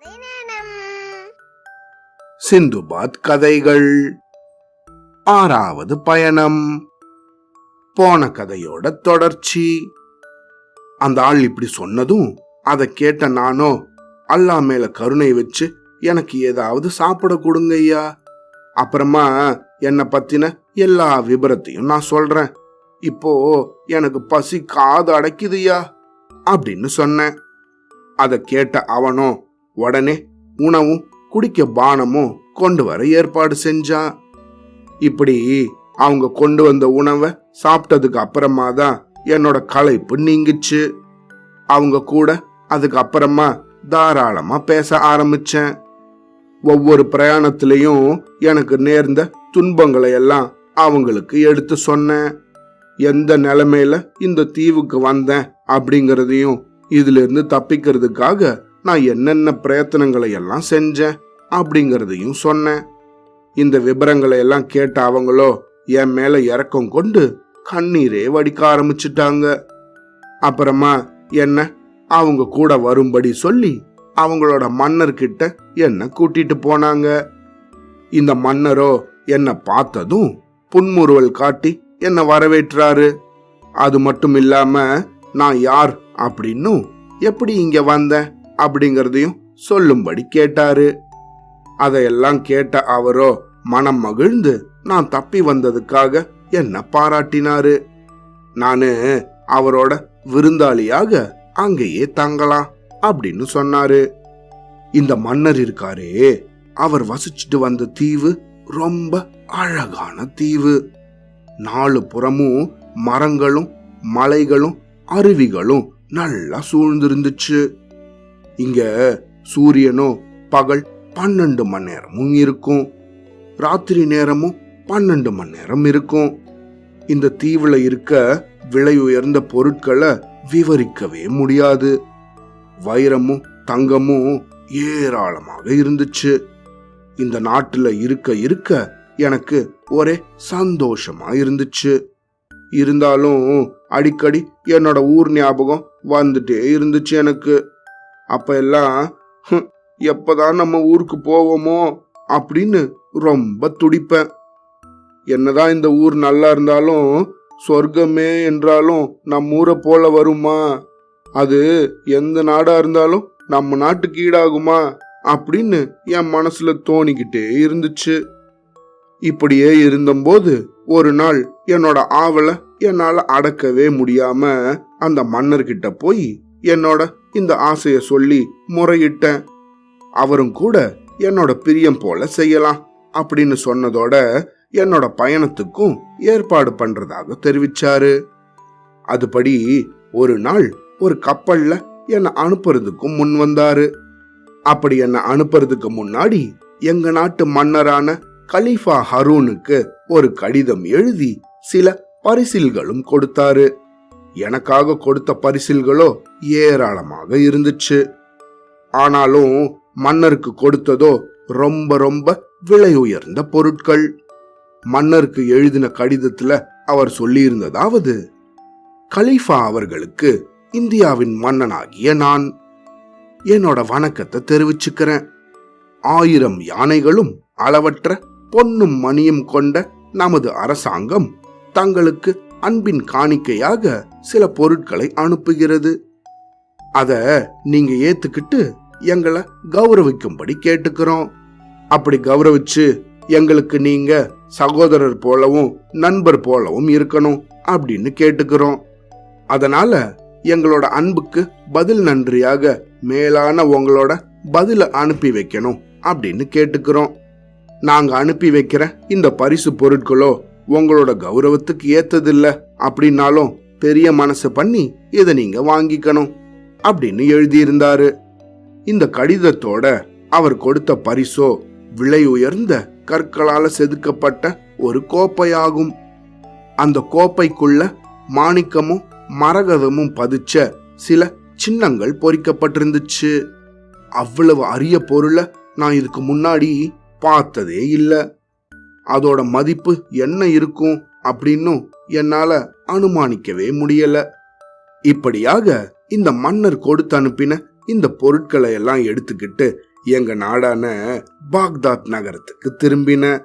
கதை நேரம். சிந்துபாத் கதைகள் 6வது பயணம். போன கதையோட தொடர்ச்சி. அந்த ஆள் இப்படி சொன்னதும் அதை கேட்ட நானோ, அல்லா மேல கருணை வச்சு எனக்கு ஏதாவது சாப்பிட கொடுங்க ஐயா, அப்புறமா என்னை பத்தின எல்லா விபரத்தையும் நான் சொல்றேன், இப்போ எனக்கு பசி காது அடைக்குதுயா அப்படின்னு சொன்னேன். அதை கேட்ட அவனோ உடனே உணவும் குடிக்க பானமும் கொண்டு வர ஏற்பாடு செஞ்சான். இப்படி அவங்க கொண்டு வந்த உணவை சாப்பிட்டதுக்கு அப்புறமா தான் என்னோட களைப்பு நீங்கிச்சு. அவங்க கூட அதுக்கு அப்புறமா தாராளமா பேச ஆரம்பிச்சேன். ஒவ்வொரு பிரயாணத்திலையும் எனக்கு நேர்ந்த துன்பங்களை எல்லாம் அவங்களுக்கு எடுத்து சொன்னேன். எந்த நிலைமையில இந்த தீவுக்கு வந்தேன் அப்படிங்கறதையும் இதுல இருந்து தப்பிக்கிறதுக்காக நான் என்னென்ன பிரயத்தனங்களை எல்லாம் செஞ்சேன் அப்படிங்கறதையும் சொன்னேன். இந்த விபரங்களை எல்லாம் கேட்ட அவங்களோ என் மேல இரக்கம் கொண்டு கண்ணீரே வடிக்க ஆரம்பிச்சுட்டாங்க. அப்புறமா என்ன அவங்க கூட வரும்படி சொல்லி அவங்களோட மன்னர்கிட்ட என்ன கூட்டிட்டு போனாங்க. இந்த மன்னரோ என்ன பார்த்ததும் புன்முறுவல் காட்டி என்ன வரவேற்றாரு. அது மட்டும் இல்லாம நான் யார் அப்படின்னும் எப்படி இங்க வந்தேன் அப்படிங்கறதையும் சொல்லும்படி கேட்டாரு. அதையெல்லாம் கேட்ட அவரோ மனம் மகிழ்ந்து நான் தப்பி வந்ததுக்காக என்ன பாராட்டினாரு. நானு அவரோட விருந்தாளியாக அங்கேயே தங்கலாம் அப்படின்னு சொன்னாரு. இந்த மன்னர் இருக்காரே, அவர் வசிச்சுட்டு வந்த தீவு ரொம்ப அழகான தீவு. 4 புறமும் மரங்களும் மலைகளும் அருவிகளும் நல்லா சூழ்ந்திருந்துச்சு. இங்க சூரியனும் பகல் 12 மணி நேரமும் இருக்கும், ராத்திரி நேரமும் 12 மணி நேரம் இருக்கும். இந்த தீவுல இருக்க விலை உயர்ந்த பொருட்களை விவரிக்கவே முடியாது. வைரமும் தங்கமும் ஏராளமாக இருந்துச்சு. இந்த நாட்டுல இருக்க இருக்க எனக்கு ஒரே சந்தோஷமா இருந்துச்சு. இருந்தாலும் அடிக்கடி என்னோட ஊர் ஞாபகம் வந்துட்டே இருந்துச்சு எனக்கு. அப்ப எல்லாம் எப்பதான் நம்ம ஊருக்கு போவோமோ அப்படின்னு ரொம்ப துடிப்பேன். என்னதான் இந்த ஊர் நல்லா இருந்தாலும், சொர்க்கமே என்றாலும் நம்ம ஊரை போல வருமா, அது எந்த நாடா இருந்தாலும் நம்ம நாட்டுக்கு ஈடாகுமா அப்படின்னு என் மனசுல தோணிக்கிட்டே இருந்துச்சு. இப்படியே இருந்தபோது ஒரு நாள் என்னோட ஆவலை என்னால அடக்கவே முடியாம அந்த மன்னர்கிட்ட போய் என்னோட இந்த ஆசைய சொல்லி முறையிட்டேன். அவரும் கூட என்னோட பிரியம் போல செய்யலாம் அப்படின்னு சொன்னதோட என்னோட பயணத்துக்கும் ஏற்பாடு பண்றதாக தெரிவிச்சாரு. அதுபடி ஒரு நாள் ஒரு கப்பல்ல என்ன அனுப்புறதுக்கும் முன் வந்தாரு. அப்படி என்ன அனுப்புறதுக்கு முன்னாடி எங்க நாட்டு மன்னரான கலீஃபா ஹரூனுக்கு ஒரு கடிதம் எழுதி சில பரிசில்களும் கொடுத்தாரு. எனக்காக கொடுத்த பரிசில்களோ ஏராளமாக இருந்துச்சு. ஆனாலும் மன்னருக்கு கொடுத்ததோ ரொம்ப ரொம்ப விலை உயர்ந்த பொருட்கள். மன்னருக்கு எழுதின கடிதத்துல அவர் சொல்லியிருந்ததாவது, கலீஃபா அவர்களுக்கு இந்தியாவின் மன்னனாகிய நான் என்னோட வணக்கத்தை தெரிவிச்சுக்கிறேன். 1000 யானைகளும் அளவற்ற பொன்னும் மணியும் கொண்ட நமது அரசாங்கம் தங்களுக்கு அன்பின் காணிக்கையாக சில பொருட்களை அனுப்புகிறது. அத நீங்க ஏத்துக்கிட்டு எங்களை கௌரவிக்கும்படி கேட்டுக்கிறோம். அப்படி கௌரவிச்சு எங்களுக்கு நீங்க சகோதரர் போலவும் நண்பர் போலவும் இருக்கணும் அப்படின்னு கேட்டுக்கிறோம். அதனால எங்களோட அன்புக்கு பதில் நன்றியாக மேலான உங்களோட பதில அனுப்பி வைக்கணும் அப்படின்னு கேட்டுக்கிறோம். நாங்க அனுப்பி வைக்கிற இந்த பரிசு பொருட்களோ உங்களோட கௌரவத்துக்கு ஏத்ததில்ல அப்படின்னாலும் பெரிய மனசு பண்ணி இதை நீங்க வாங்கிக்கணும் அப்படின்னு எழுதியிருந்தாரு. இந்த கடிதத்தோட அவர் கொடுத்த பரிசோ விலை உயர்ந்த கற்களால செதுக்கப்பட்ட ஒரு கோப்பையாகும். அந்த கோப்பைக்குள்ள மாணிக்கமும் மரகதமும் பதிச்ச சில சின்னங்கள் பொறிக்கப்பட்டிருந்துச்சு. அவ்வளவு அரிய பொருளை நான் இதுக்கு முன்னாடி பார்த்ததே இல்ல. அதோட மதிப்பு என்ன இருக்கும் அப்படின்னும் என்னால அனுமானிக்கவே முடியல. இப்படியாக இந்த மன்னர் கொடுத்து அனுப்பின இந்த பொருட்களை எல்லாம் எடுத்துக்கிட்டு எங்க நாடான பாக்தாத் நகரத்துக்கு திரும்பினேன்.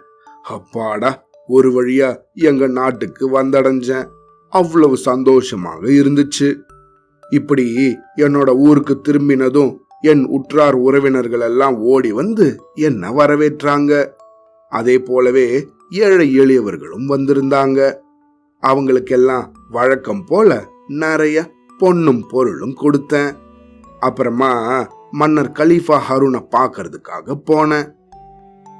அப்பாடா, ஒரு வழியா எங்க நாட்டுக்கு வந்தடைஞ்சேன். அவ்வளவு சந்தோஷமாக இருந்துச்சு. இப்படி என்னோட ஊருக்கு திரும்பினதும் என் உற்றார் உறவினர்கள் எல்லாம் ஓடி வந்து என்ன வரவேற்றாங்க. அதே போலவே ஏழை எளியவர்களும் வந்திருந்தாங்க. அவங்களுக்கெல்லாம் வழக்கம் போல நிறைய பொன்னும் பொருளும் கொடுத்தேன். அப்புறமா மன்னர் கலீஃபா ஹருனை பார்க்கறதுக்காக போனேன்.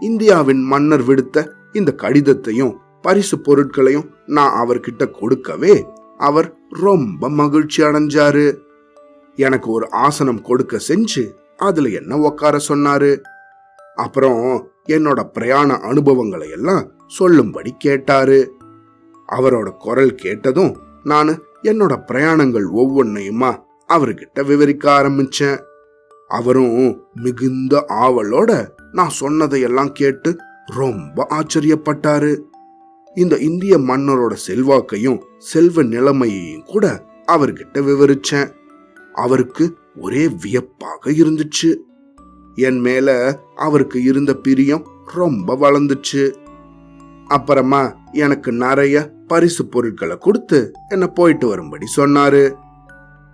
இந்தியாவின் மன்னர் விடுத்த இந்த கடிதத்தையும் பரிசு பொருட்களையும் நான் அவர்கிட்ட கொடுக்கவே அவர் ரொம்ப மகிழ்ச்சி அடைஞ்சாரு. எனக்கு ஒரு ஆசனம் கொடுக்க செஞ்சு அதுல என்ன உட்கார சொன்னாரு. அப்புறம் என்னோட பிரயாண அனுபவங்களை எல்லாம் சொல்லும்படி கேட்டாரு. அவரோட குரல் கேட்டதும் நான் என்னோட பிரயாணங்கள் ஒவ்வொன்னையுமா அவர்கிட்ட விவரிக்க ஆரம்பிச்சேன். அவரும் மிகுந்த ஆவலோட நான் சொன்னதையெல்லாம் கேட்டு ரொம்ப ஆச்சரியப்பட்டாரு. இந்த இந்திய மன்னரோட செல்வாக்கையும் செல்வ நிலைமையையும் கூட அவர்கிட்ட விவரிச்சேன். அவருக்கு ஒரே வியப்பாக இருந்துச்சு. என் மேல அவருக்கு இருந்த பிரியம் ரொம்ப வளர்ந்துச்சு. அப்புறமா எனக்கு நிறைய பரிசு பொருட்களை கொடுத்து என்ன போயிட்டு வரும்படி சொன்னாரு.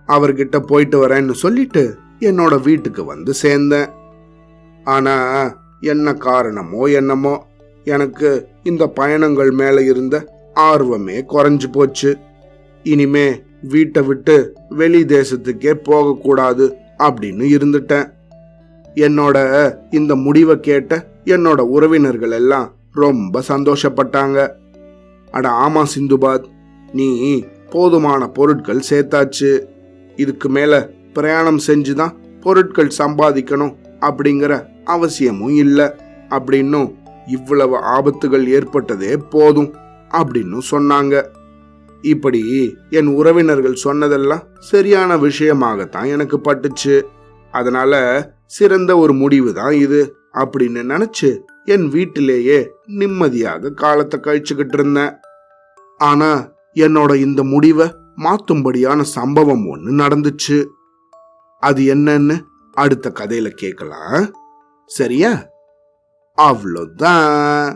அவர்கிட்ட போயிட்டு வரேன்னு சொல்லிட்டு என்னோட வீட்டுக்கு வந்து சேர்ந்தேன். ஆனா என்ன காரணமோ என்னமோ எனக்கு இந்த பயணங்கள் மேல இருந்த ஆர்வமே குறைஞ்சு போச்சு. இனிமே வீட்டை விட்டு வெளி தேசத்துக்கே போகக்கூடாது அப்படின்னு இருந்துட்டேன். என்னோட இந்த முடிவை கேட்ட என்னோட உறவினர்கள் எல்லாம் ரொம்ப சந்தோஷப்பட்டாங்க. அட ஆமா சிந்துபாத், நீ போதுமான பொருட்கள் சேர்த்தாச்சு. இதுக்கு மேல பிரயாணம் செஞ்சுதான் பொருட்கள் சம்பாதிக்கணும் அப்படிங்கிற அவசியமும் இல்லை அப்படின்னும், இவ்வளவு ஆபத்துகள் ஏற்பட்டதே போதும் அப்படின்னு சொன்னாங்க. இப்படி என் உறவினர்கள் சொன்னதெல்லாம் சரியான விஷயமாகத்தான் எனக்கு பட்டுச்சு. அதனால சிறந்த ஒரு முடிவு தான் இது அப்படின்னு நினைச்சு என் வீட்டிலேயே நிம்மதியாக காலத்தை கழிச்சுக்கிட்டு இருந்தேன். ஆனா என்னோட இந்த முடிவை மாத்தும்படியான சம்பவம் ஒண்ணு நடந்துச்சு. அது என்னன்னு அடுத்த கதையில கேட்கலாம். சரியா? அவ்வளோதான்.